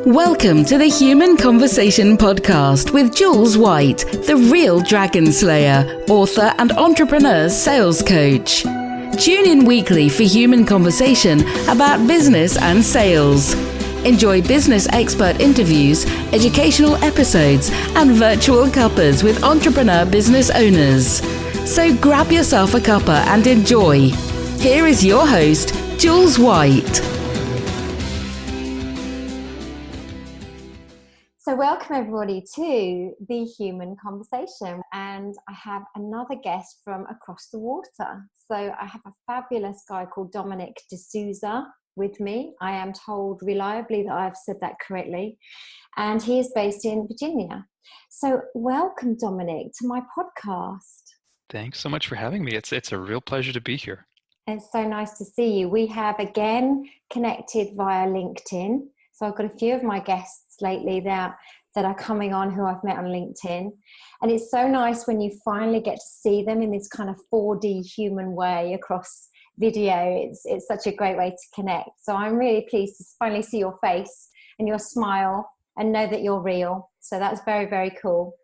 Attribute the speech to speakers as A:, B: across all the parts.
A: Welcome to the Human Conversation podcast with Jules White, the real dragon slayer, author and entrepreneur sales coach. Tune in weekly for human conversation about business and sales. Enjoy business expert interviews, educational episodes, and virtual cuppas with entrepreneur business owners. So grab yourself a cuppa and enjoy. Here is your host, Jules White.
B: So welcome everybody to the Human Conversation, and I have another guest from across the water. So I have a fabulous guy called Dominic de Souza with me. I am told reliably that I've said that correctly, and he is based in Virginia. So welcome, Dominic, to my podcast.
C: Thanks so much for having me. It's a real pleasure to be here.
B: It's so nice to see you. We have again connected via LinkedIn. So I've got a few of my guests lately that are coming on who I've met on LinkedIn. And it's so nice when you finally get to see them in this kind of 4D human way across video. It's such a great way to connect. So I'm really pleased to finally see your face and your smile and know that you're real. So that's very, very cool.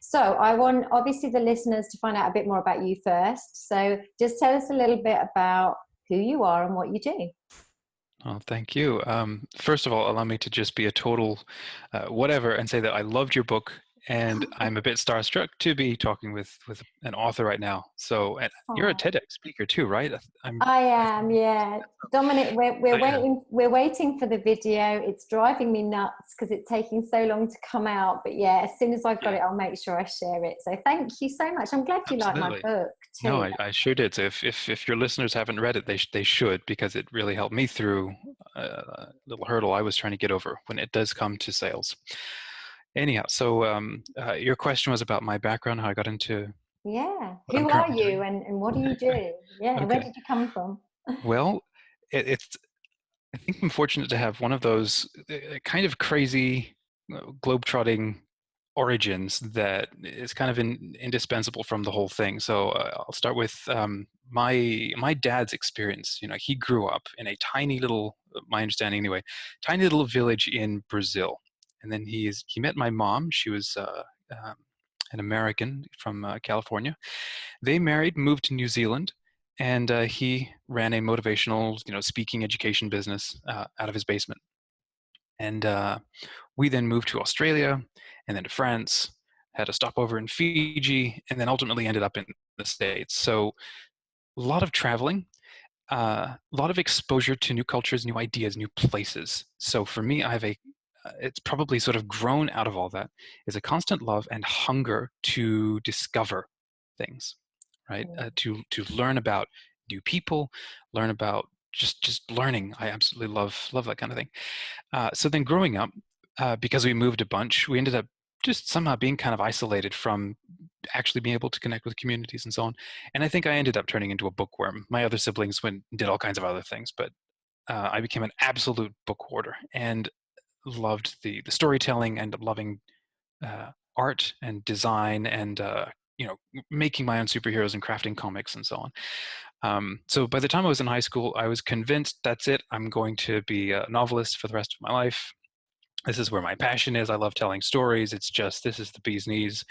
B: So I want obviously the listeners to find out a bit more about you first. So just tell us a little bit about who you are and what you do.
C: Oh, thank you. First of all, allow me to just be a total whatever and say that I loved your book, and I'm a bit starstruck to be talking with an author right now. So you're a TEDx speaker too, right?
B: I am, yeah. Dominic, we're waiting for the video. It's driving me nuts because it's taking so long to come out. But yeah, as soon as I've got it, I'll make sure I share it. So thank you so much. I'm glad you like my book too.
C: No, I sure did. So if your listeners haven't read it, they should, because it really helped me through a little hurdle I was trying to get over when it does come to sales. Anyhow, so your question was about my background, how I got into...
B: Yeah. Who are you and what do you do? Yeah. Okay. Where did you come from?
C: Well, I think I'm fortunate to have one of those kind of crazy globetrotting origins that is kind of indispensable from the whole thing. So I'll start with my dad's experience. You know, he grew up in a tiny little, my understanding anyway, tiny little village in Brazil. And then he met my mom. She was an American from California. They married, moved to New Zealand, and he ran a motivational, speaking education business out of his basement. And we then moved to Australia, and then to France, had a stopover in Fiji, and then ultimately ended up in the States. So a lot of traveling, a lot of exposure to new cultures, new ideas, new places. So for me, I have it's probably sort of grown out of all that, is a constant love and hunger to discover things, right? To learn about new people, learn about just learning. I absolutely love that kind of thing. So then growing up, because we moved a bunch, we ended up just somehow being kind of isolated from actually being able to connect with communities and so on. And I think I ended up turning into a bookworm. My other siblings went and did all kinds of other things, but I became an absolute book hoarder and loved the storytelling and loving art and design and making my own superheroes and crafting comics and so on. So by the time I was in high school, I was convinced that's it. I'm going to be a novelist for the rest of my life. This is where my passion is. I love telling stories. This is the bee's knees.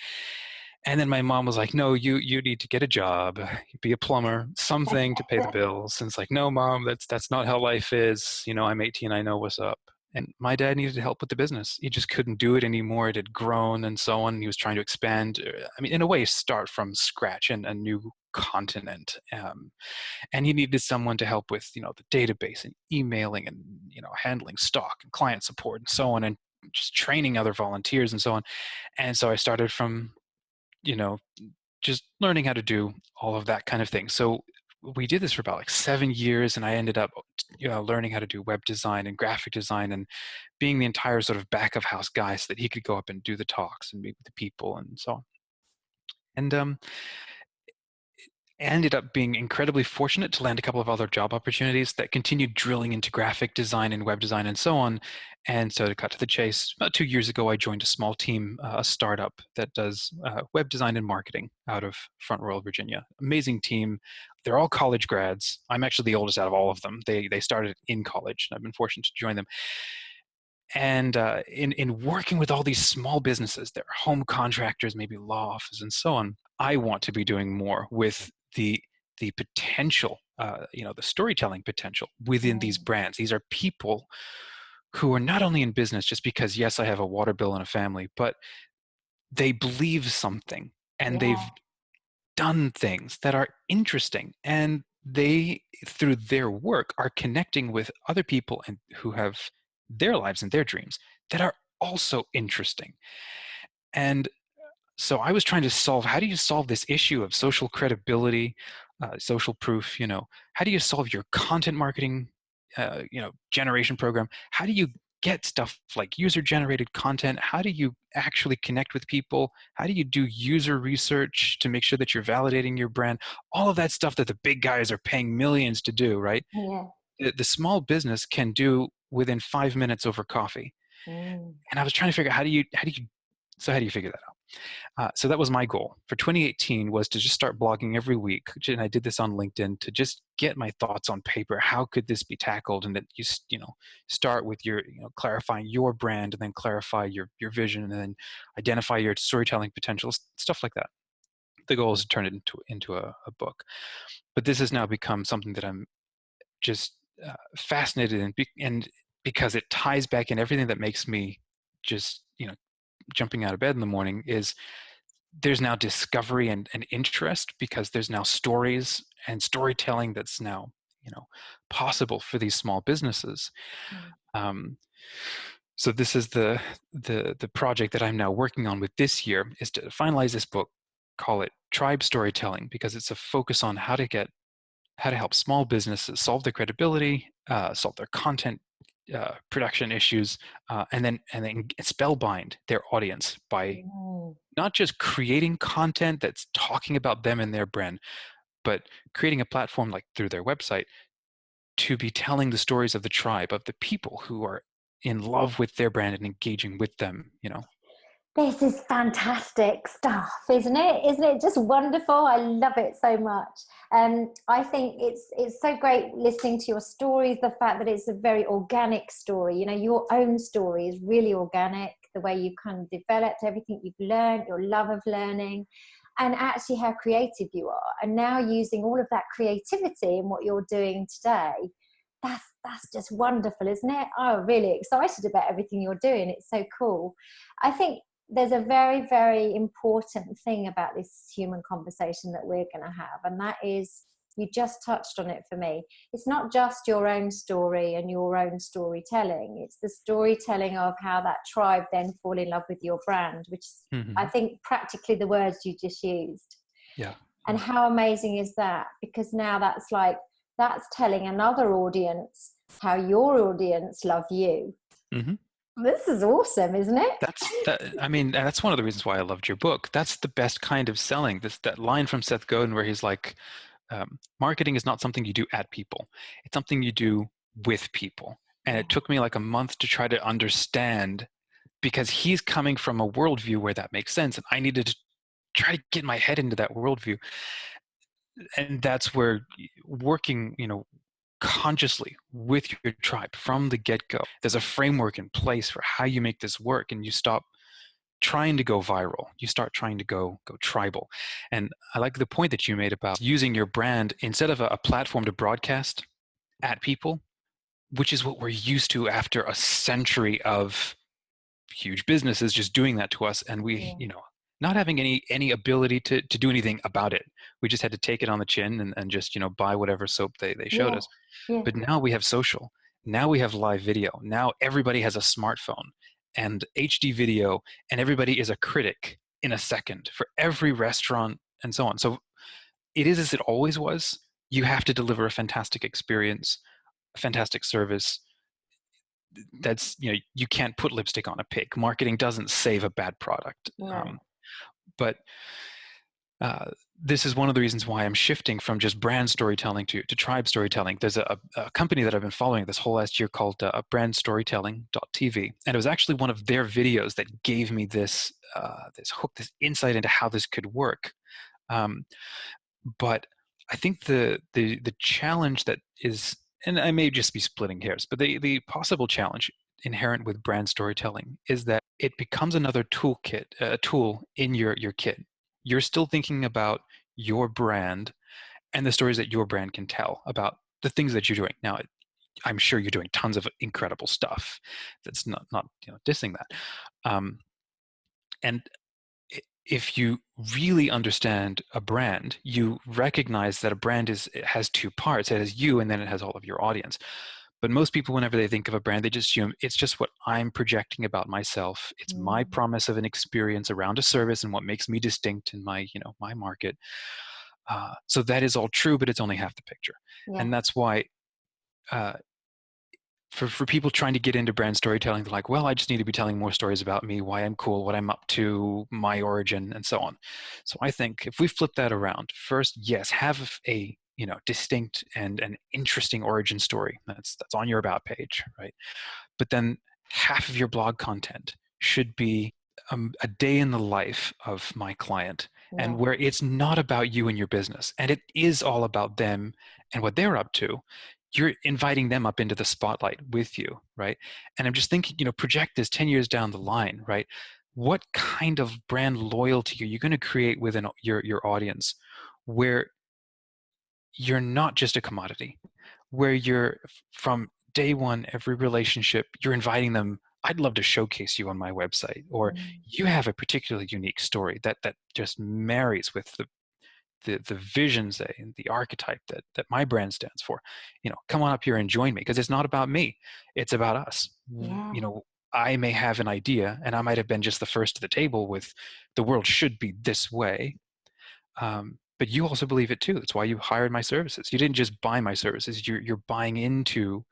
C: And then my mom was like, no, you need to get a job, be a plumber, something to pay the bills. And it's like, no, Mom, that's not how life is. I'm 18, I know what's up. And my dad needed help with the business. He just couldn't do it anymore. It had grown and so on. He was trying to expand. I mean, in a way, start from scratch in a new continent. And he needed someone to help with, the database and emailing and, handling stock and client support and so on, and just training other volunteers and so on. And so I started from, just learning how to do all of that kind of thing. So we did this for about 7 years, and I ended up learning how to do web design and graphic design and being the entire sort of back of house guy so that he could go up and do the talks and meet with the people and so on. And ended up being incredibly fortunate to land a couple of other job opportunities that continued drilling into graphic design and web design and so on. And so to cut to the chase, about 2 years ago, I joined a small team, a startup that does web design and marketing out of Front Royal, Virginia. Amazing team. They're all college grads. I'm actually the oldest out of all of them. They started in college, and I've been fortunate to join them. And in working with all these small businesses, they're home contractors, maybe law offices, and so on. I want to be doing more with the potential, the storytelling potential within these brands. These are people who are not only in business just because, yes, I have a water bill and a family, but they believe something and they've done things that are interesting, and they, through their work, are connecting with other people and who have their lives and their dreams that are also interesting. And so I was trying to solve, how do you solve this issue of social credibility, social proof? How do you solve your content marketing generation program? How do you get stuff like user generated content? How do you actually connect with people? How do you do user research to make sure that you're validating your brand? All of that stuff that the big guys are paying millions to do, right?
B: Yeah.
C: The small business can do within 5 minutes over coffee. And I was trying to figure out how do you figure that out? So that was my goal for 2018, was to just start blogging every week. And I did this on LinkedIn to just get my thoughts on paper. How could this be tackled? And that you start with your, clarifying your brand, and then clarify your vision, and then identify your storytelling potentials, stuff like that. The goal is to turn it into a book. But this has now become something that I'm just fascinated in, and because it ties back in everything that makes me just, jumping out of bed in the morning, is there's now discovery and interest, because there's now stories and storytelling that's now possible for these small businesses. So this is the project that I'm now working on with this year, is to finalize this book, call it Tribe Storytelling, because it's a focus on how to help small businesses solve their credibility, solve their content production issues, and then spellbind their audience by not just creating content that's talking about them and their brand, but creating a platform, like through their website, to be telling the stories of the tribe, of the people who are in love with their brand and engaging with them.
B: This is fantastic stuff, isn't it? Isn't it just wonderful? I love it so much. I think it's so great listening to your stories, the fact that it's a very organic story. Your own story is really organic, the way you've kind of developed everything you've learned, your love of learning, and actually how creative you are. And now using all of that creativity in what you're doing today, that's just wonderful, isn't it? I'm really excited about everything you're doing. It's so cool. I think there's a very, very important thing about this human conversation that we're going to have, and that is, you just touched on it for me. It's not just your own story and your own storytelling. It's the storytelling of how that tribe then fall in love with your brand, which is, I think, practically the words you just used.
C: Yeah.
B: And how amazing is that? Because now that's telling another audience how your audience love you. This is awesome, isn't it?
C: That's one of the reasons why I loved your book. That's the best kind of selling. That line from Seth Godin where he's like, marketing is not something you do at people. It's something you do with people. And it took me like a month to try to understand, because he's coming from a worldview where that makes sense. And I needed to try to get my head into that worldview. And that's where working, consciously with your tribe from the get-go, there's a framework in place for how you make this work, and you stop trying to go viral. You start trying to go tribal. And I like the point that you made about using your brand instead of a platform to broadcast at people, which is what we're used to after a century of huge businesses just doing that to us, and we not having any ability to do anything about it. We just had to take it on the chin and just buy whatever soap they showed us. But now we have social, now we have live video, now everybody has a smartphone and HD video, and everybody is a critic in a second for every restaurant and so on. So it is as it always was. You have to deliver a fantastic experience, a fantastic service. That's, you can't put lipstick on a pig. Marketing doesn't save a bad product. But this is one of the reasons why I'm shifting from just brand storytelling to tribe storytelling. There's a company that I've been following this whole last year called brandstorytelling.tv. And it was actually one of their videos that gave me this hook, this insight into how this could work. But I think the challenge that is, and I may just be splitting hairs, but the possible challenge inherent with brand storytelling is that it becomes another toolkit, a tool in your kit. You're still thinking about your brand and the stories that your brand can tell about the things that you're doing. Now, I'm sure you're doing tons of incredible stuff. That's not dissing that. And if you really understand a brand, you recognize that a brand it has two parts. It has you, and then it has all of your audience. But most people, whenever they think of a brand, they just assume it's just what I'm projecting about myself. It's my promise of an experience around a service and what makes me distinct in my, my market. So that is all true, but it's only half the picture.
B: Yeah.
C: And that's why for people trying to get into brand storytelling, they're like, well, I just need to be telling more stories about me, why I'm cool, what I'm up to, my origin, and so on. So I think if we flip that around, first, yes, have a distinct and an interesting origin story that's on your about page, right? But then half of your blog content should be a day in the life of my client, and where it's not about you and your business, and it is all about them and what they're up to. You're inviting them up into the spotlight with you, right? And I'm just thinking, project this 10 years down the line, right? What kind of brand loyalty are you going to create within your audience, where you're not just a commodity, where you're from day one, every relationship, you're inviting them, I'd love to showcase you on my website, or you have a particularly unique story that just marries with the visions, the archetype that my brand stands for. Come on up here and join me, because it's not about me, it's about us. I may have an idea, and I might have been just the first to the table with the world should be this way. But you also believe it too. That's why you hired my services. You didn't just buy my services. You're buying into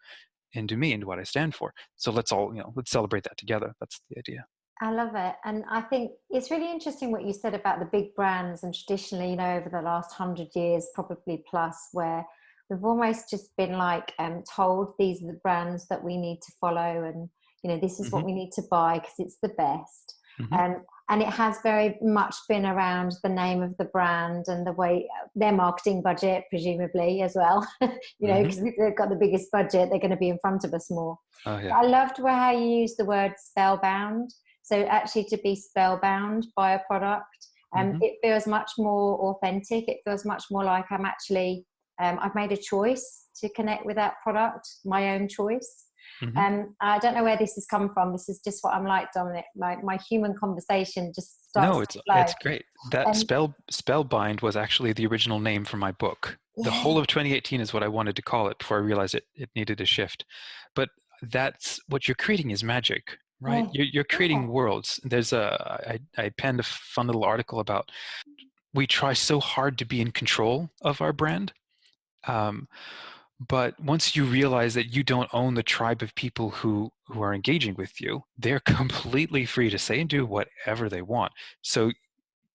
C: me, into what I stand for. So let's all, let's celebrate that together. That's the idea.
B: I love it. And I think it's really interesting what you said about the big brands, and traditionally, over the last 100 years, probably plus, where we've almost just been like told these are the brands that we need to follow, and this is what we need to buy because it's the best. And it has very much been around the name of the brand and the way their marketing budget, presumably, as well. Because if they've got the biggest budget, they're going to be in front of us more.
C: Oh, yeah.
B: I loved how you used the word spellbound. So actually, to be spellbound by a product, it feels much more authentic. It feels much more like I'm actually, I've made a choice to connect with that product, my own choice. I don't know where this has come from. This is just what I'm like, Dominic. My human conversation just starts to flow.
C: It's great. That spellbind was actually the original name for my book. The whole of 2018 is what I wanted to call it before I realized it needed a shift. But that's what you're creating is magic, right? You're creating worlds. There's I penned a fun little article about, we try so hard to be in control of our brand. But once you realize that you don't own the tribe of people who are engaging with you, they're completely free to say and do whatever they want. So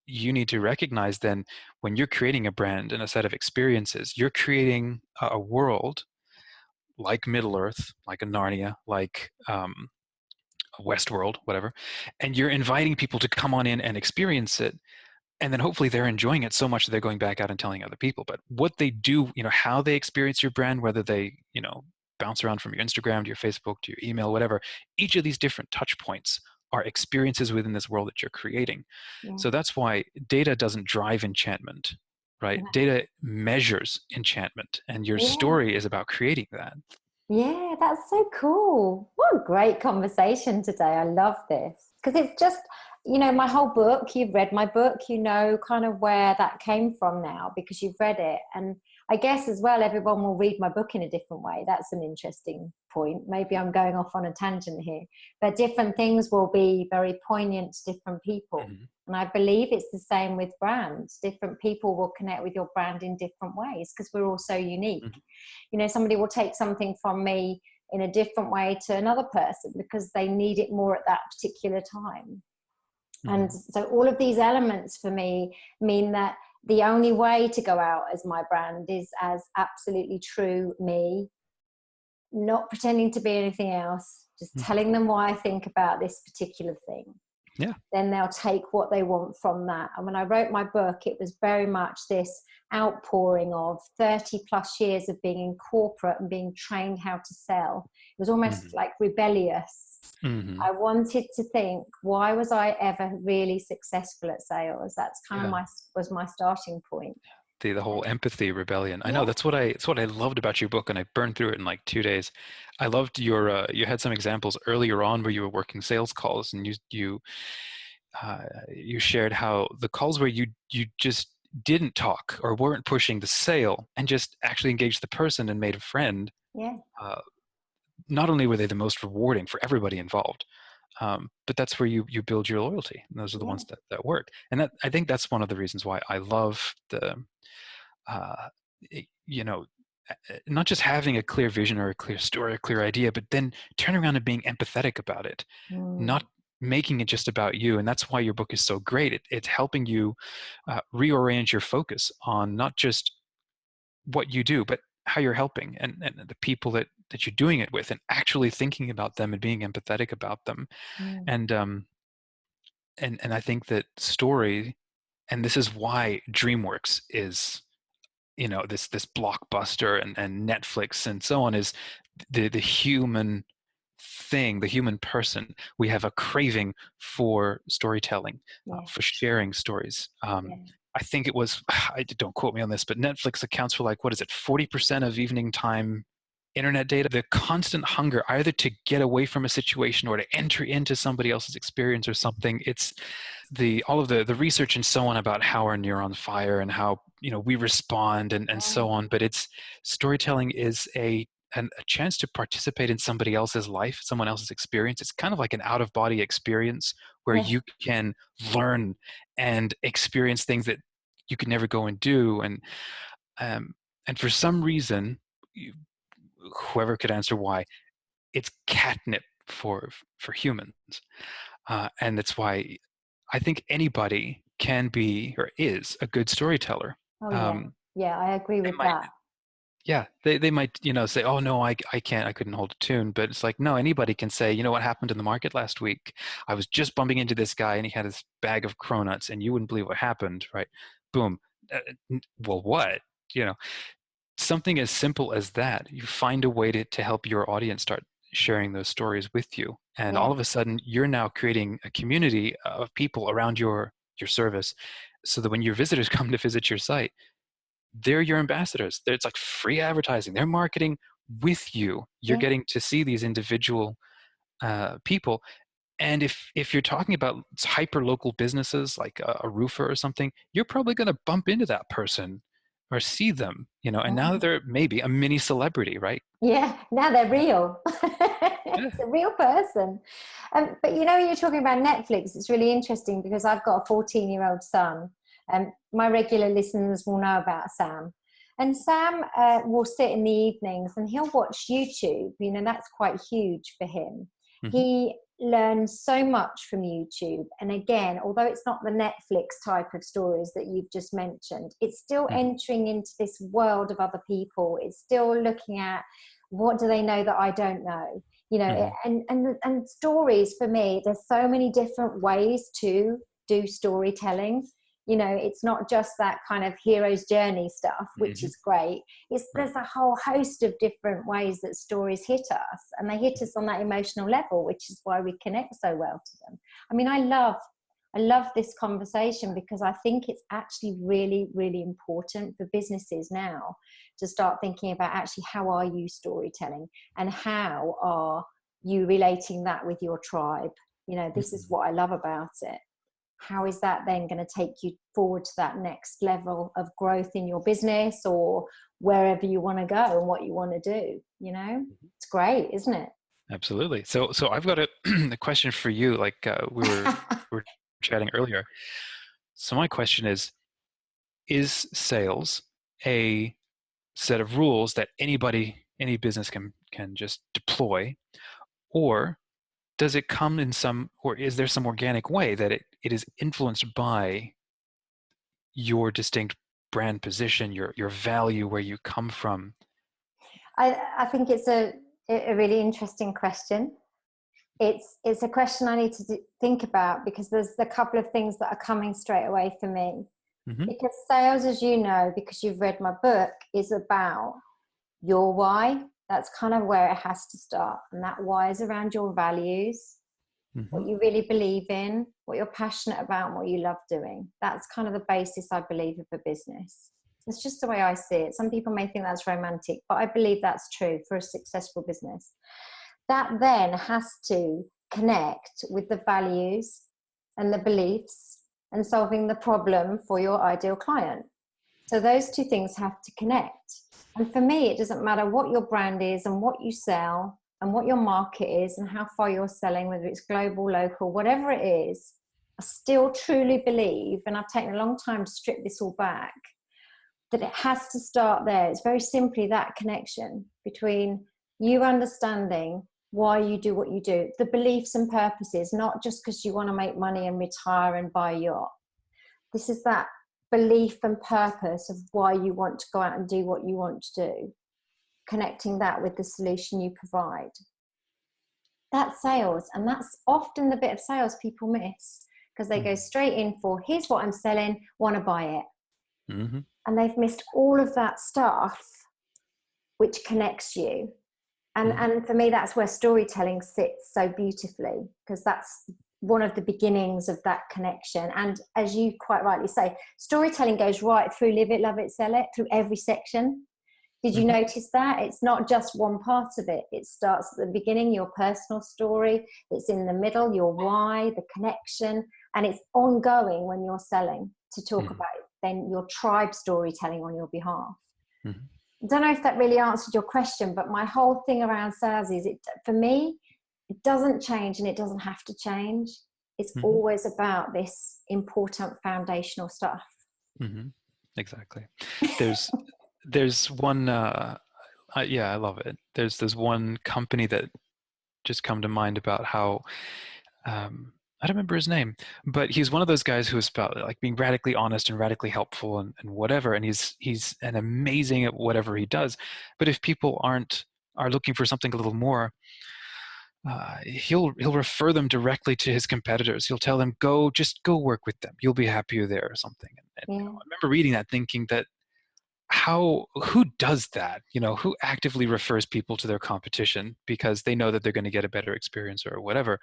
C: you need to recognize then, when you're creating a brand and a set of experiences, you're creating a world like Middle-earth, like a Narnia, like a Westworld, whatever, and you're inviting people to come on in and experience it. And then hopefully they're enjoying it so much that they're going back out and telling other people. But what they do, how they experience your brand, whether they, bounce around from your Instagram to your Facebook to your email, whatever, each of these different touch points are experiences within this world that you're creating. So that's why data doesn't drive enchantment, right? Data measures enchantment, and your story is about creating that.
B: Yeah, that's so cool. What a great conversation today. I love this, because it's just, my whole book, you've read my book, kind of where that came from now, because you've read it. And I guess as well, everyone will read my book in a different way. That's an interesting point. Maybe I'm going off on a tangent here, but different things will be very poignant to different people. And I believe it's the same with brands. Different people will connect with your brand in different ways, because we're all so unique. Somebody will take something from me in a different way to another person because they need it more at that particular time. And so all of these elements for me mean that the only way to go out as my brand is as absolutely true me, not pretending to be anything else, just telling them why I think about this particular thing.
C: Yeah.
B: then they'll take what they want from that. And when I wrote my book, it was very much this outpouring of 30 plus years of being in corporate and being trained how to sell. It was almost like rebellious. I wanted to think, why was I ever really successful at sales? That's kind of was my starting point.
C: The whole empathy rebellion. I know that's what I loved about your book, and I burned through it in like 2 days. I loved your you had some examples earlier on where you were working sales calls, and you shared how the calls where you just didn't talk or weren't pushing the sale and just actually engaged the person and made a friend. Not only were they the most rewarding for everybody involved, but that's where you build your loyalty, and those are the ones that work. And that, I think that's one of the reasons why I love the not just having a clear vision or a clear story, a clear idea, but then turning around and being empathetic about it, not making it just about you. And that's why your book is so great. It's helping you reorient your focus on not just what you do, but how you're helping and the people that you're doing it with, and actually thinking about them and being empathetic about them. And I think that story, and this is why DreamWorks is, this blockbuster, and Netflix and so on, is the human thing, the human person. We have a craving for storytelling, for sharing stories. I think it was, don't quote me on this, but Netflix accounts for 40% of evening time internet data. The constant hunger either to get away from a situation or to enter into somebody else's experience or something. It's all of the research and so on about how our neurons fire and how we respond and so on. But it's storytelling is a chance to participate in somebody else's life, someone else's experience. It's kind of like an out-of-body experience where you can learn and experience things that you could never go and do. And for some reason, whoever could answer why, it's catnip for humans. And that's why I think anybody can be or is a good storyteller.
B: I agree with that.
C: Yeah, they might, say, oh, no, I can't, I couldn't hold a tune. But it's like, no, anybody can say, what happened in the market last week? I was just bumping into this guy and he had his bag of cronuts and you wouldn't believe what happened, right? Boom. Well, what? Something as simple as that. You find a way to help your audience start sharing those stories with you. And all of a sudden, you're now creating a community of people around your service, so that when your visitors come to visit your site, they're your ambassadors. It's like free advertising. They're marketing with you. You're getting to see these individual people. And if you're talking about hyper local businesses like a roofer or something, you're probably going to bump into that person or see them, and now they're maybe a mini celebrity, right?
B: Yeah, now they're real. It's a real person. But when you're talking about Netflix, it's really interesting because I've got a 14-year-old son. My regular listeners will know about Sam. And Sam will sit in the evenings and he'll watch YouTube. That's quite huge for him. He learns so much from YouTube. And again, although it's not the Netflix type of stories that you've just mentioned, it's still entering into this world of other people. It's still looking at, what do they know that I don't know? And stories, for me, there's so many different ways to do storytelling. It's not just that kind of hero's journey stuff, which is great. There's a whole host of different ways that stories hit us, and they hit us on that emotional level, which is why we connect so well to them. I mean, I love this conversation because I think it's actually really, really important for businesses now to start thinking about actually, how are you storytelling and how are you relating that with your tribe? This is what I love about it. How is that then going to take you forward to that next level of growth in your business or wherever you want to go and what you want to do? It's great, isn't it?
C: Absolutely. So I've got a question for you. Like we were chatting earlier. So my question is sales a set of rules that any business can just deploy, or does it come in or is there some organic way that it is influenced by your distinct brand position, your value, where you come from?
B: I think it's a really interesting question. It's a question I need to think about, because there's a couple of things that are coming straight away for me.
C: Mm-hmm.
B: Because sales, as you know, because you've read my book, is about your why. That's kind of where it has to start. And that why is around your values,
C: Mm-hmm.
B: what you really believe in, what you're passionate about, and what you love doing. That's kind of the basis, I believe, of a business. It's just the way I see it. Some people may think that's romantic, but I believe that's true for a successful business. That then has to connect with the values and the beliefs and solving the problem for your ideal client. So those two things have to connect. And for me, it doesn't matter what your brand is and what you sell and what your market is and how far you're selling, whether it's global, local, whatever it is. I still truly believe, and I've taken a long time to strip this all back, that it has to start there. It's very simply that connection between you understanding why you do what you do, the beliefs and purposes, not just because you want to make money and retire and buy a yacht. This is that belief and purpose of why you want to go out and do what you want to do, connecting that with the solution you provide. That's sales, and that's often the bit of sales people miss, because they go straight in for, here's what I'm selling, want to buy it.
C: Mm-hmm.
B: And they've missed all of that stuff which connects you. And for me, that's where storytelling sits so beautifully, because that's one of the beginnings of that connection. And as you quite rightly say, storytelling goes right through live it, love it, sell it, through every section. Did you notice that? It's not just one part of it. It starts at the beginning, your personal story. It's in the middle, your why, the connection. And it's ongoing when you're selling to talk about it, then your tribe storytelling on your behalf.
C: Mm-hmm.
B: I don't know if that really answered your question, but my whole thing around sales is, for me, it doesn't change, and it doesn't have to change. It's always about this important foundational stuff.
C: Mm-hmm. Exactly. There's one, yeah, I love it. There's one company that just come to mind about how, I don't remember his name, but he's one of those guys who is about like being radically honest and radically helpful and whatever. And he's an amazing at whatever he does. But if people are looking for something a little more, he'll refer them directly to his competitors. He'll tell them, just go work with them. You'll be happier there or something. And I remember reading that, thinking that who does that? Who actively refers people to their competition because they know that they're going to get a better experience or whatever.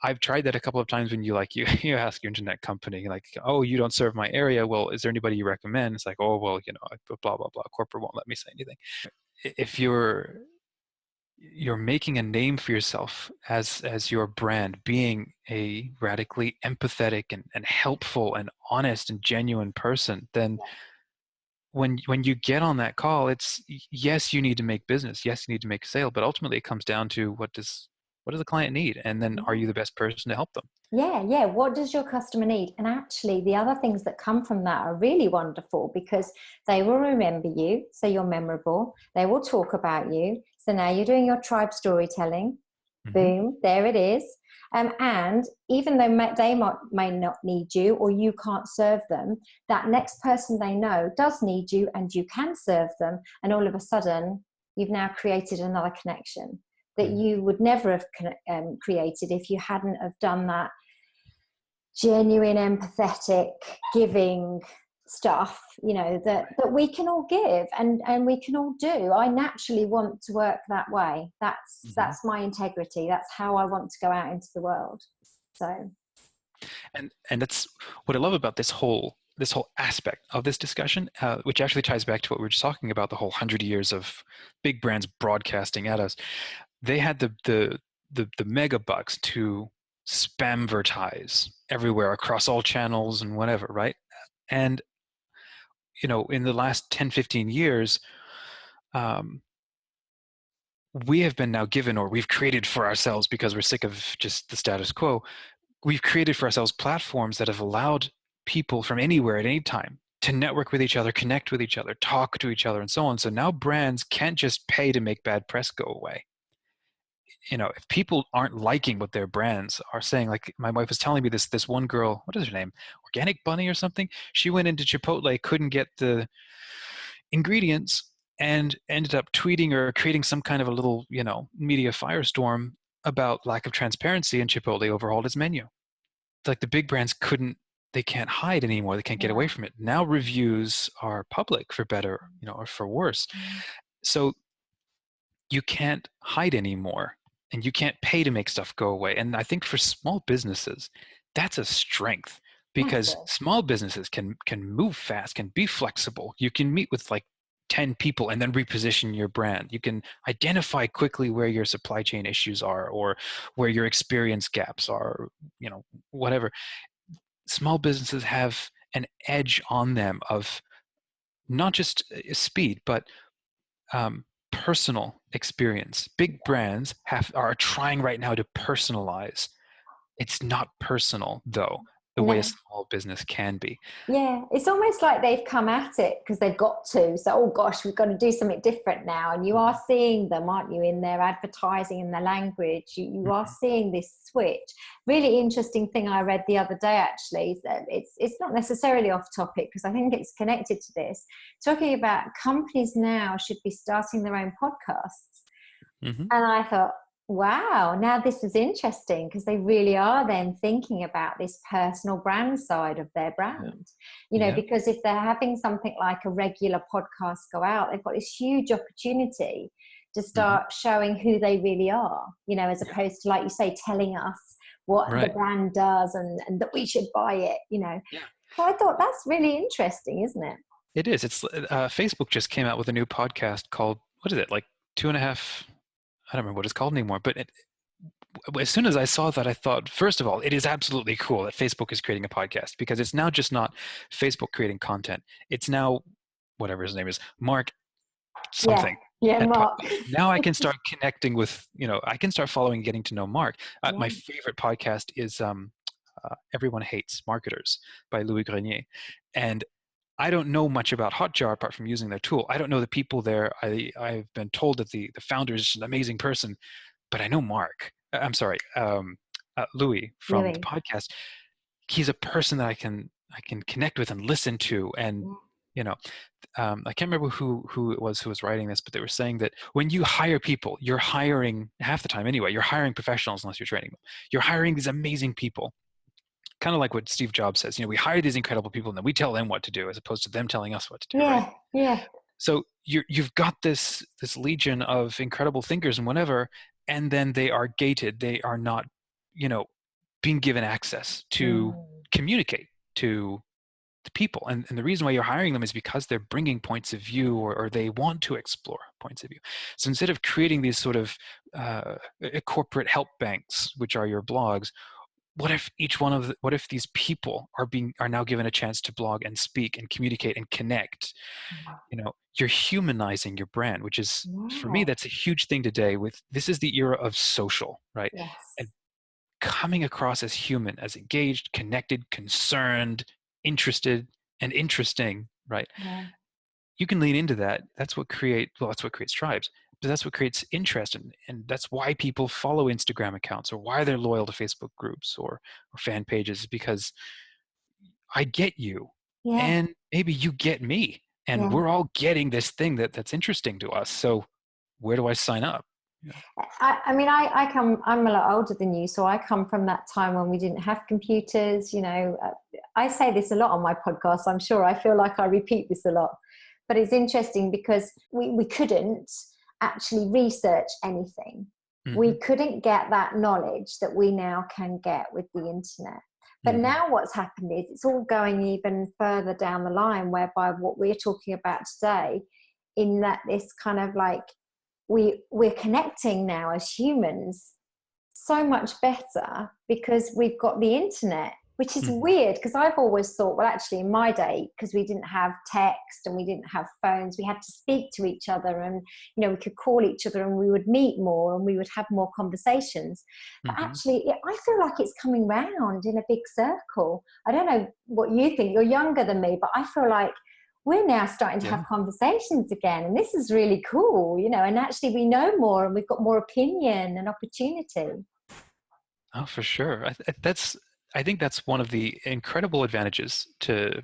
C: I've tried that a couple of times when you you ask your internet company, like, oh, you don't serve my area. Well, is there anybody you recommend? It's like, oh, well, blah, blah, blah. Corporate won't let me say anything. If you're making a name for yourself as your brand, being a radically empathetic and helpful and honest and genuine person, then when you get on that call, it's, yes, you need to make business. Yes, you need to make a sale, but ultimately it comes down to what does the client need? And then are you the best person to help them?
B: Yeah. What does your customer need? And actually, the other things that come from that are really wonderful, because they will remember you, so you're memorable. They will talk about you. So now you're doing your tribe storytelling. Boom, there it is. And even though they may not need you, or you can't serve them, that next person they know does need you, and you can serve them. And all of a sudden, you've now created another connection that you would never have created if you hadn't have done that genuine, empathetic, giving stuff, that we can all give and we can all do. I naturally want to work that way. That's my integrity. That's how I want to go out into the world. So,
C: and that's what I love about this whole aspect of this discussion, which actually ties back to what we were just talking about, the whole 100 years of big brands broadcasting at us. They had the mega bucks to spamvertise everywhere across all channels and whatever, right? And in the last 10, 15 years, we have been now given, or we've created for ourselves, because we're sick of just the status quo, we've created for ourselves platforms that have allowed people from anywhere at any time to network with each other, connect with each other, talk to each other, and so on. So now brands can't just pay to make bad press go away. If people aren't liking what their brands are saying, like my wife was telling me this one girl, what is her name? Organic Bunny or something? She went into Chipotle, couldn't get the ingredients, and ended up tweeting or creating some kind of a little, media firestorm about lack of transparency, and Chipotle overhauled its menu. It's like the big brands they can't hide anymore. They can't get away from it. Now reviews are public, for better, or for worse. So you can't hide anymore, and you can't pay to make stuff go away. And I think for small businesses, that's a strength, because small businesses can move fast, can be flexible. You can meet with like 10 people and then reposition your brand. You can identify quickly where your supply chain issues are, or where your experience gaps are, whatever. Small businesses have an edge on them of not just speed, but personal experience. Big brands are trying right now to personalize. It's not personal, though, the way a small business can be.
B: Yeah, it's almost like they've come at it because they've got to. So, oh gosh, we've got to do something different now. And you are seeing them, aren't you, in their advertising and their language. You are seeing this switch. Really interesting thing I read the other day, actually, is that it's not necessarily off topic, because I think it's connected to this. Talking about companies now should be starting their own podcasts. And I thought, wow, now this is interesting, because they really are then thinking about this personal brand side of their brand, because if they're having something like a regular podcast go out, they've got this huge opportunity to start showing who they really are, as opposed to, like you say, telling us what the brand does and that we should buy it, So I thought that's really interesting, isn't it?
C: It is. It's Facebook just came out with a new podcast called, what is it, like 2.5, I don't remember what it's called anymore, but as soon as I saw that, I thought, first of all, it is absolutely cool that Facebook is creating a podcast, because it's now just not Facebook creating content. It's now, whatever his name is, Mark something.
B: Yeah, Mark.
C: Now I can start connecting with, I can start following and getting to know Mark. My favorite podcast is Everyone Hates Marketers by Louis Grenier. And I don't know much about Hotjar apart from using their tool. I don't know the people there. I've been told that the founder is an amazing person, but I know Mark. I'm sorry, Louis from the podcast. He's a person that I can connect with and listen to, and I can't remember who it was who was writing this, but they were saying that when you hire people, you're hiring, half the time anyway, you're hiring professionals unless you're training them. You're hiring these amazing people. Kind of like what Steve Jobs says, we hire these incredible people and then we tell them what to do, as opposed to them telling us what to do. Right?
B: Yeah.
C: So you've got this legion of incredible thinkers and whatever, and then they are gated. They are not, being given access to communicate to the people. And the reason why you're hiring them is because they're bringing points of view, or they want to explore points of view. So instead of creating these sort of corporate help banks, which are your blogs, what if these people are now given a chance to blog and speak and communicate and connect? You're humanizing your brand, which is, for me, that's a huge thing today. This is the era of social, right?
B: Yes.
C: And coming across as human, as engaged, connected, concerned, interested, and interesting, right?
B: Yeah.
C: You can lean into that. That's what creates tribes. But that's what creates interest, and that's why people follow Instagram accounts, or why they're loyal to Facebook groups or fan pages, because I get you, and maybe you get me, and we're all getting this thing that's interesting to us. So where do I sign up?
B: I'm a lot older than you, so I come from that time when we didn't have computers. I say this a lot on my podcast. I'm sure I feel like I repeat this a lot, but it's interesting because we couldn't actually research anything. We couldn't get that knowledge that we now can get with the internet. But now what's happened is it's all going even further down the line, whereby what we're talking about today, in that this kind of like we're connecting now as humans so much better because we've got the internet, which is weird, because I've always thought, well, actually in my day, because we didn't have text and we didn't have phones, we had to speak to each other, and we could call each other and we would meet more and we would have more conversations. But actually I feel like it's coming round in a big circle. I don't know what you think. You're younger than me, but I feel like we're now starting to have conversations again, and this is really cool, and actually we know more and we've got more opinion and opportunity.
C: Oh, for sure. I think that's one of the incredible advantages to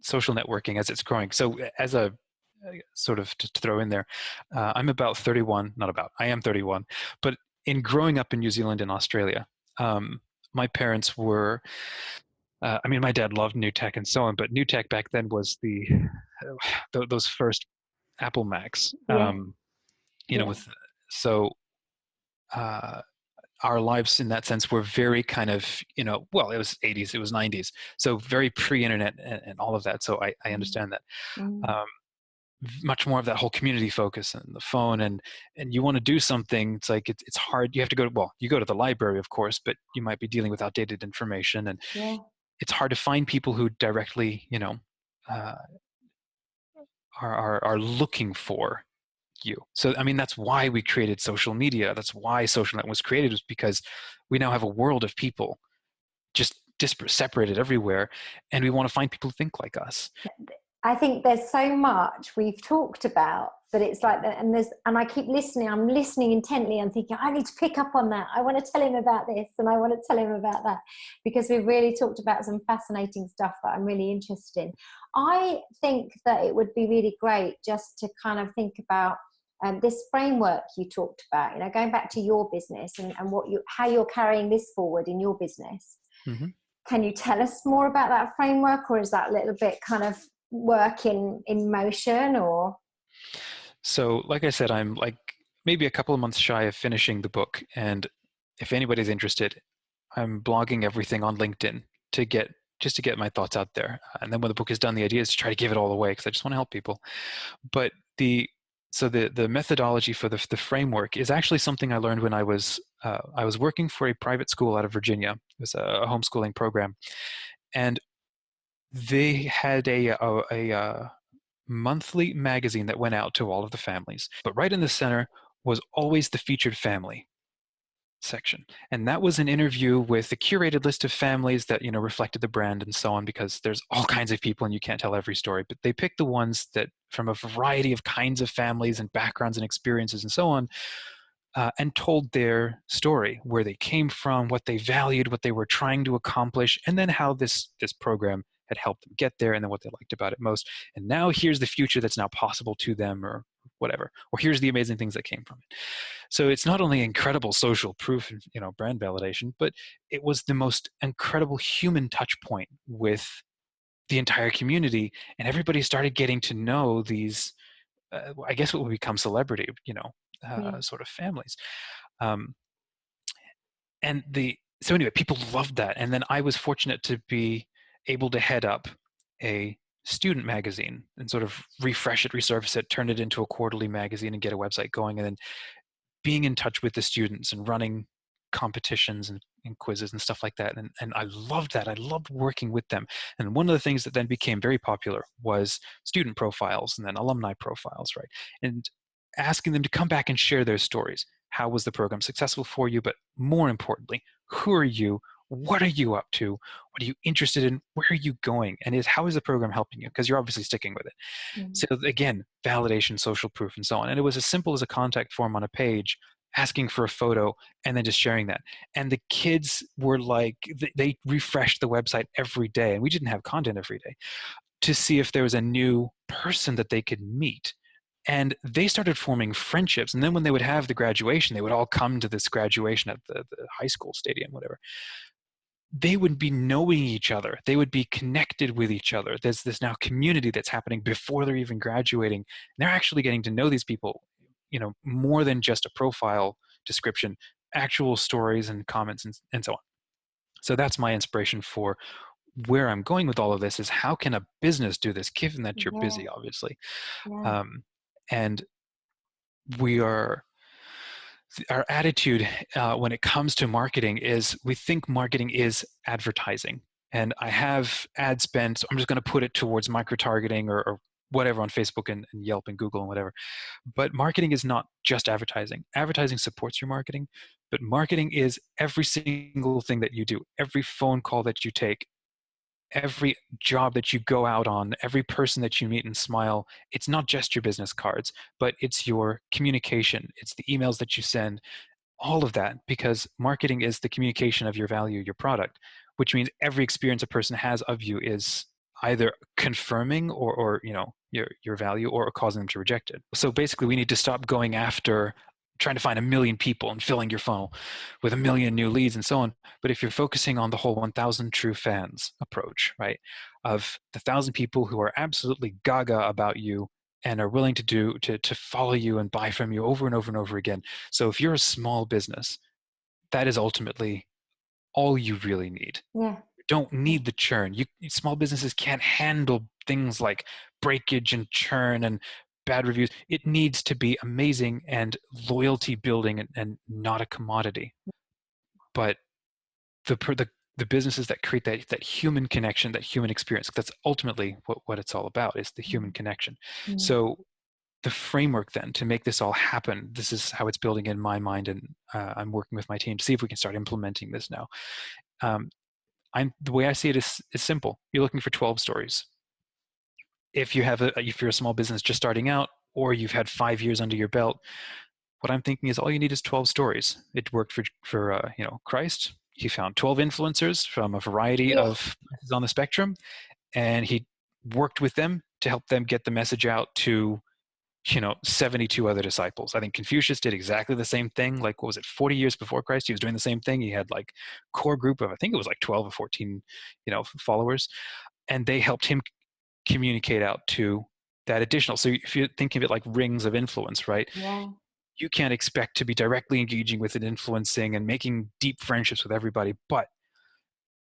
C: social networking as it's growing. So as a sort of to throw in there, I'm about 31, not about, I am 31, but in growing up in New Zealand and Australia, my parents were, my dad loved new tech and so on, but new tech back then was those first Apple Macs,
B: Yeah. Yeah.
C: with, so, uh, our lives in that sense were very kind of, well, it was 80s, it was 90s. So very pre-internet and all of that. So I understand that.
B: Mm.
C: Um, much more of that whole community focus and the phone, and you want to do something, it's like it's hard. You have to you go to the library, of course, but you might be dealing with outdated information, and
B: Yeah.
C: it's hard to find people who directly uh, are looking for you. So that's why we created social media. That's why social net was created, was because we now have a world of people just disparate, separated everywhere, and we want to find people who think like us.
B: I think there's so much we've talked about, but it's like that, and I keep listening. I'm listening intently and thinking, I need to pick up on that. I want to tell him about this, and I want to tell him about that, because we've really talked about some fascinating stuff that I'm really interested in. I think that it would be really great just to kind of think about this framework you talked about. Going back to your business and how you're carrying this forward in your business.
C: Mm-hmm.
B: Can you tell us more about that framework, or is that a little bit kind of work in motion? Or
C: So like I said, I'm like maybe a couple of months shy of finishing the book, and if anybody's interested, I'm blogging everything on LinkedIn to get my thoughts out there. And then when the book is done, the idea is to try to give it all away, because I just want to help people. But the methodology for the framework is actually something I learned when I was working for a private school out of Virginia. It was a homeschooling program, and they had a monthly magazine that went out to all of the families. But right in the center was always the featured family section, and that was an interview with a curated list of families that reflected the brand and so on, because there's all kinds of people and you can't tell every story, but they picked the ones that from a variety of kinds of families and backgrounds and experiences and so on, and told their story, where they came from, what they valued, what they were trying to accomplish, and then how this program had helped them get there, and then what they liked about it most. And now here's the future that's now possible to them, or whatever, or here's the amazing things that came from it. So it's not only incredible social proof, brand validation, but it was the most incredible human touch point with the entire community, and everybody started getting to know these, I guess what would become celebrity, sort of families. So anyway, people loved that. And then I was fortunate to be able to head up a student magazine and sort of refresh it, resurface it, turn it into a quarterly magazine and get a website going, and then being in touch with the students and running competitions and quizzes and stuff like that. And I loved that. I loved working with them. And one of the things that then became very popular was student profiles and then alumni profiles, right? And asking them to come back and share their stories. How was the program successful for you? But more importantly, who are you? What are you up to? What are you interested in? Where are you going? And how is the program helping you? Because you're obviously sticking with it.
B: Mm.
C: So again, validation, social proof, and so on. And it was as simple as a contact form on a page, asking for a photo, and then just sharing that. And the kids were like, they refreshed the website every day, and we didn't have content every day, to see if there was a new person that they could meet. And they started forming friendships. And then when they would have the graduation, they would all come to this graduation at the high school stadium, whatever. They would be knowing each other. They would be connected with each other. There's this now community that's happening before they're even graduating. And they're actually getting to know these people, more than just a profile description, actual stories and comments and so on. So that's my inspiration for where I'm going with all of this, is how can a business do this, given that you're busy, obviously.
B: Yeah.
C: And our attitude when it comes to marketing is, we think marketing is advertising. And I have ad spend, so I'm just going to put it towards micro-targeting or whatever on Facebook and Yelp and Google and whatever. But marketing is not just advertising. Advertising supports your marketing, but marketing is every single thing that you do, every phone call that you take, every job that you go out on, every person that you meet and smile. It's not just your business cards, but it's your communication. It's the emails that you send, all of that, because marketing is the communication of your value, your product, which means every experience a person has of you is either confirming or your value, or causing them to reject it. So basically we need to stop going after trying to find 1 million people and filling your funnel with 1 million new leads and so on. But if you're focusing on the whole 1,000 true fans approach, right, of the 1,000 people who are absolutely gaga about you and are willing to follow you and buy from you over and over and over again. So if you're a small business, that is ultimately all you really need.
B: Yeah.
C: You don't need the churn. Small businesses can't handle things like breakage and churn and bad reviews. It needs to be amazing and loyalty building and not a commodity. But the businesses that create that human connection, that human experience, that's ultimately what it's all about, is the human connection.
B: Mm.
C: So the framework then to make this all happen, this is how it's building in my mind, and I'm working with my team to see if we can start implementing this now. The way I see it is simple. You're looking for 12 stories. If you're a small business just starting out, or you've had 5 years under your belt, what I'm thinking is all you need is 12 stories. It worked for Christ. He found 12 influencers from a variety of places on the spectrum, and he worked with them to help them get the message out to 72 other disciples. I think Confucius did exactly the same thing. Like, what was it, 40 years before Christ? He was doing the same thing. He had like core group of, I think it was like 12 or 14, followers, and they helped him communicate out to that additional. So if you think of it like rings of influence, right?
B: Yeah.
C: You can't expect to be directly engaging with and influencing and making deep friendships with everybody. But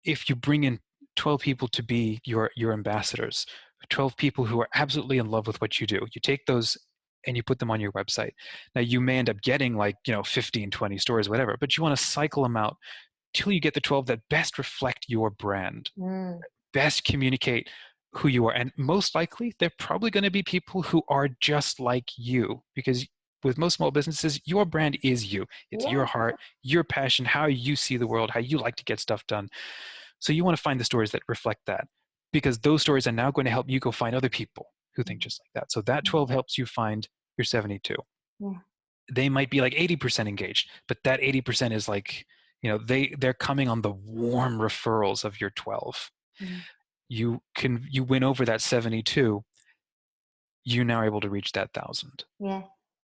C: if you bring in 12 people to be your ambassadors, 12 people who are absolutely in love with what you do, you take those and you put them on your website. Now you may end up getting 15, 20 stories, whatever, but you want to cycle them out till you get the 12 that best reflect your brand, best communicate who you are. And most likely they're probably going to be people who are just like you, because with most small businesses, your brand is you. It's your heart, your passion, how you see the world, how you like to get stuff done. So you want to find the stories that reflect that, because those stories are now going to help you go find other people who think just like that. So that 12 helps you find your 72.
B: Yeah.
C: They might be like 80% engaged, but that 80% is like, they're coming on the warm referrals of your 12. You win over that 72. You're now able to reach that 1,000.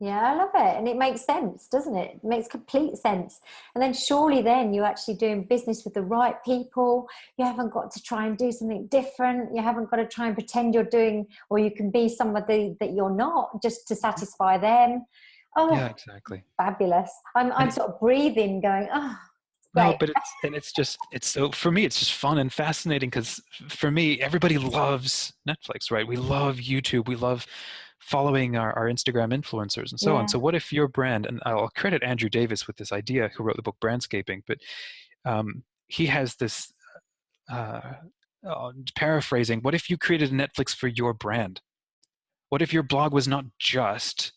B: Yeah, I love it. And it makes sense, doesn't it? It makes complete sense. And then surely then you're actually doing business with the right people. You haven't got to try and do something different. You haven't got to try and pretend you're doing, or you can be somebody that you're not, just to satisfy them. Oh,
C: yeah, exactly.
B: Fabulous. I'm sort of breathing going, great.
C: No, but it's so, for me, it's just fun and fascinating, because for me, everybody loves Netflix, right? We love YouTube. We love following our Instagram influencers and so on. So what if your brand, and I'll credit Andrew Davis with this idea, who wrote the book Brandscaping, but he has this, paraphrasing, what if you created a Netflix for your brand? What if your blog was not just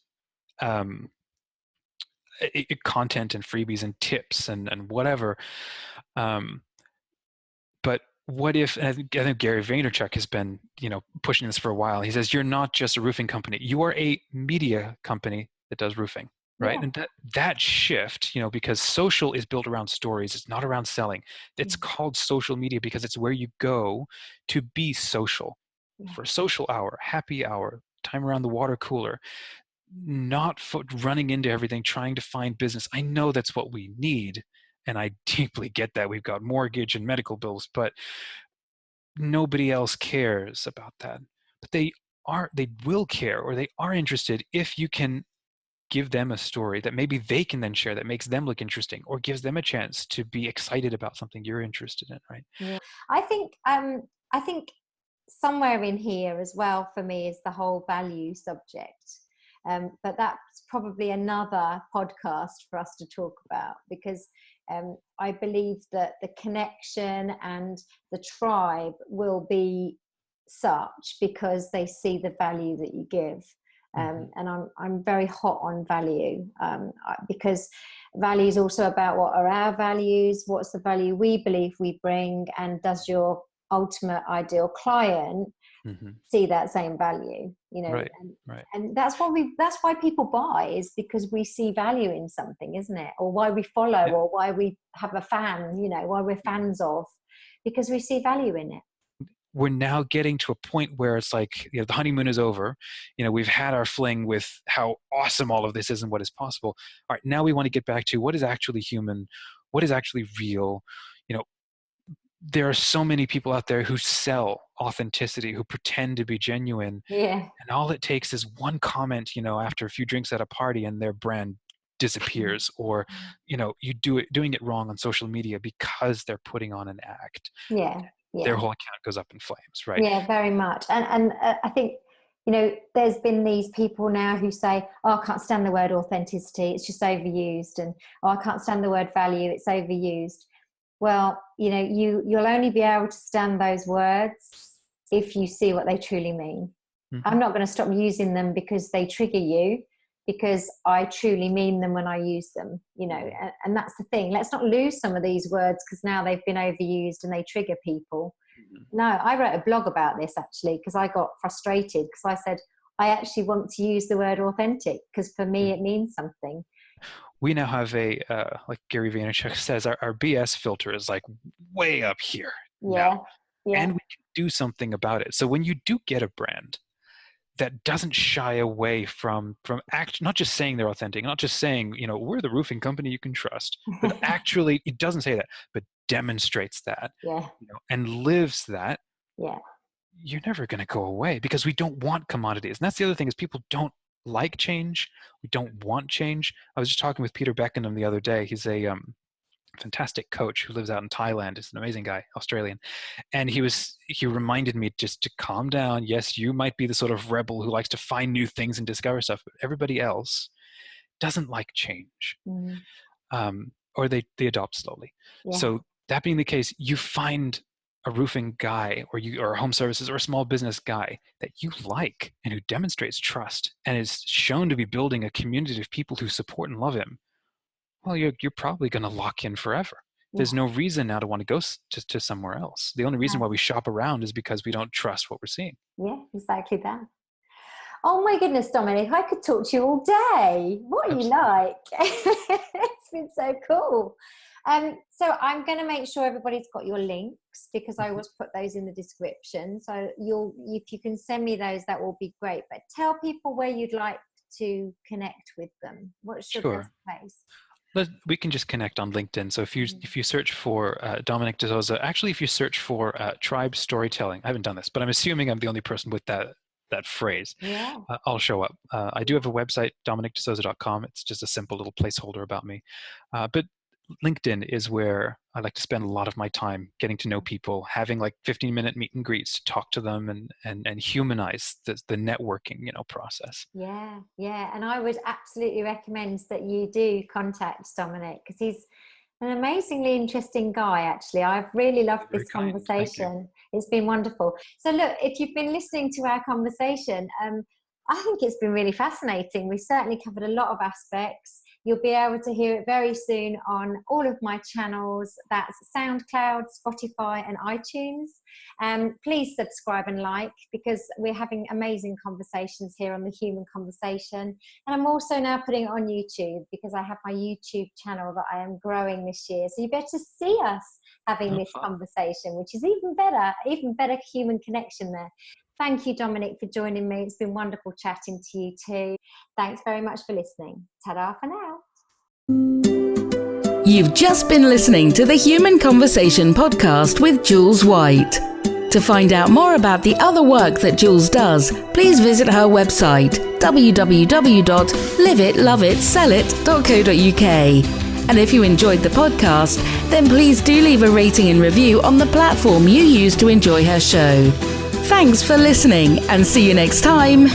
C: content and freebies and tips and whatever, but what if, and I think Gary Vaynerchuk has been pushing this for a while. He says, you're not just a roofing company, you are a media company that does roofing, right? And that shift, because social is built around stories, it's not around selling. It's called social media because it's where you go to be social, for a social hour, happy hour, time around the water cooler, not running into everything, trying to find business. I know that's what we need, and I deeply get that. We've got mortgage and medical bills, but nobody else cares about that. But they will care, or they are interested, if you can give them a story that maybe they can then share that makes them look interesting, or gives them a chance to be excited about something you're interested in, right?
B: Yeah. I think somewhere in here as well for me is the whole value subject. But that's probably another podcast for us to talk about, because I believe that the connection and the tribe will be such because they see the value that you give. And I'm very hot on value, because value is also about what are our values, what's the value we believe we bring, and does your ultimate ideal client see that same value,
C: Right.
B: And that's why people buy, is because we see value in something, isn't it? Or why we follow, or why we have a fan, why we're fans of, because we see value in it.
C: we're now getting to a point where it's like, the honeymoon is over. We've had our fling with how awesome all of this is and what is possible. All right, now we want to get back to what is actually human, what is actually real. There are so many people out there who sell authenticity, who pretend to be genuine.
B: Yeah.
C: And all it takes is one comment, after a few drinks at a party, and their brand disappears, or doing it wrong on social media because they're putting on an act.
B: Yeah.
C: Their whole account goes up in flames, right?
B: Yeah, very much. And I think there's been these people now who say, oh, I can't stand the word authenticity, it's just overused, and oh, I can't stand the word value, it's overused. Well, you'll only be able to stand those words if you see what they truly mean. Mm-hmm. I'm not going to stop using them because they trigger you, because I truly mean them when I use them, and that's the thing. Let's not lose some of these words because now they've been overused and they trigger people. Mm-hmm. No, I wrote a blog about this actually because I got frustrated because I said, I actually want to use the word authentic because for me it means something.
C: We now have like Gary Vaynerchuk says, our BS filter is like way up here now. Yeah. And we can do something about it. So when you do get a brand that doesn't shy away from not just saying they're authentic, not just saying, we're the roofing company you can trust, but actually it doesn't say that, but demonstrates that, and lives that, you're never going to go away because we don't want commodities. And that's the other thing is people don't like change. We don't want change. I was just talking with Peter Beckenham the other day. He's a fantastic coach who lives out in Thailand. He's an amazing guy, Australian. And he reminded me just to calm down. Yes, you might be the sort of rebel who likes to find new things and discover stuff, but everybody else doesn't like change. Or they adopt slowly. Yeah. So that being the case, you find a roofing guy or a home services or a small business guy that you like and who demonstrates trust and is shown to be building a community of people who support and love him. Well, you're probably going to lock in forever. Yeah. There's no reason now to want to go to somewhere else. The only reason why we shop around is because we don't trust what we're seeing.
B: Yeah, exactly that. Oh my goodness, Dominic, I could talk to you all day. What are you like? It's been so cool. So I'm going to make sure everybody's got your links because I always put those in the description. So if you can send me those, that will be great. But tell people where you'd like to connect with them. What's your best place?
C: We can just connect on LinkedIn. So if you search for Dominic de Souza, actually, if you search for tribe storytelling, I haven't done this, but I'm assuming I'm the only person with that phrase. Yeah. I'll show up. I do have a website, dominicdesouza.com. It's just a simple little placeholder about me. But LinkedIn is where I like to spend a lot of my time getting to know people, having like 15-minute meet and greets to talk to them and humanize the networking, process.
B: Yeah. And I would absolutely recommend that you do contact Dominic because he's an amazingly interesting guy, actually. I've really loved this conversation. It's been wonderful. So look, if you've been listening to our conversation, I think it's been really fascinating. We've certainly covered a lot of aspects. You'll be able to hear it very soon on all of my channels. That's SoundCloud, Spotify, and iTunes. Please subscribe and like because we're having amazing conversations here on The Human Conversation. And I'm also now putting it on YouTube because I have my YouTube channel that I am growing this year. So you better see us having this conversation, which is even better human connection there. Thank you, Dominic, for joining me. It's been wonderful chatting to you too. Thanks very much for listening. Ta-da for now.
A: You've just been listening to the Human Conversation podcast with Jules White. To find out more about the other work that Jules does, please visit her website, www.liveitloveitsellit.co.uk. And if you enjoyed the podcast, then please do leave a rating and review on the platform you use to enjoy her show. Thanks for listening and see you next time.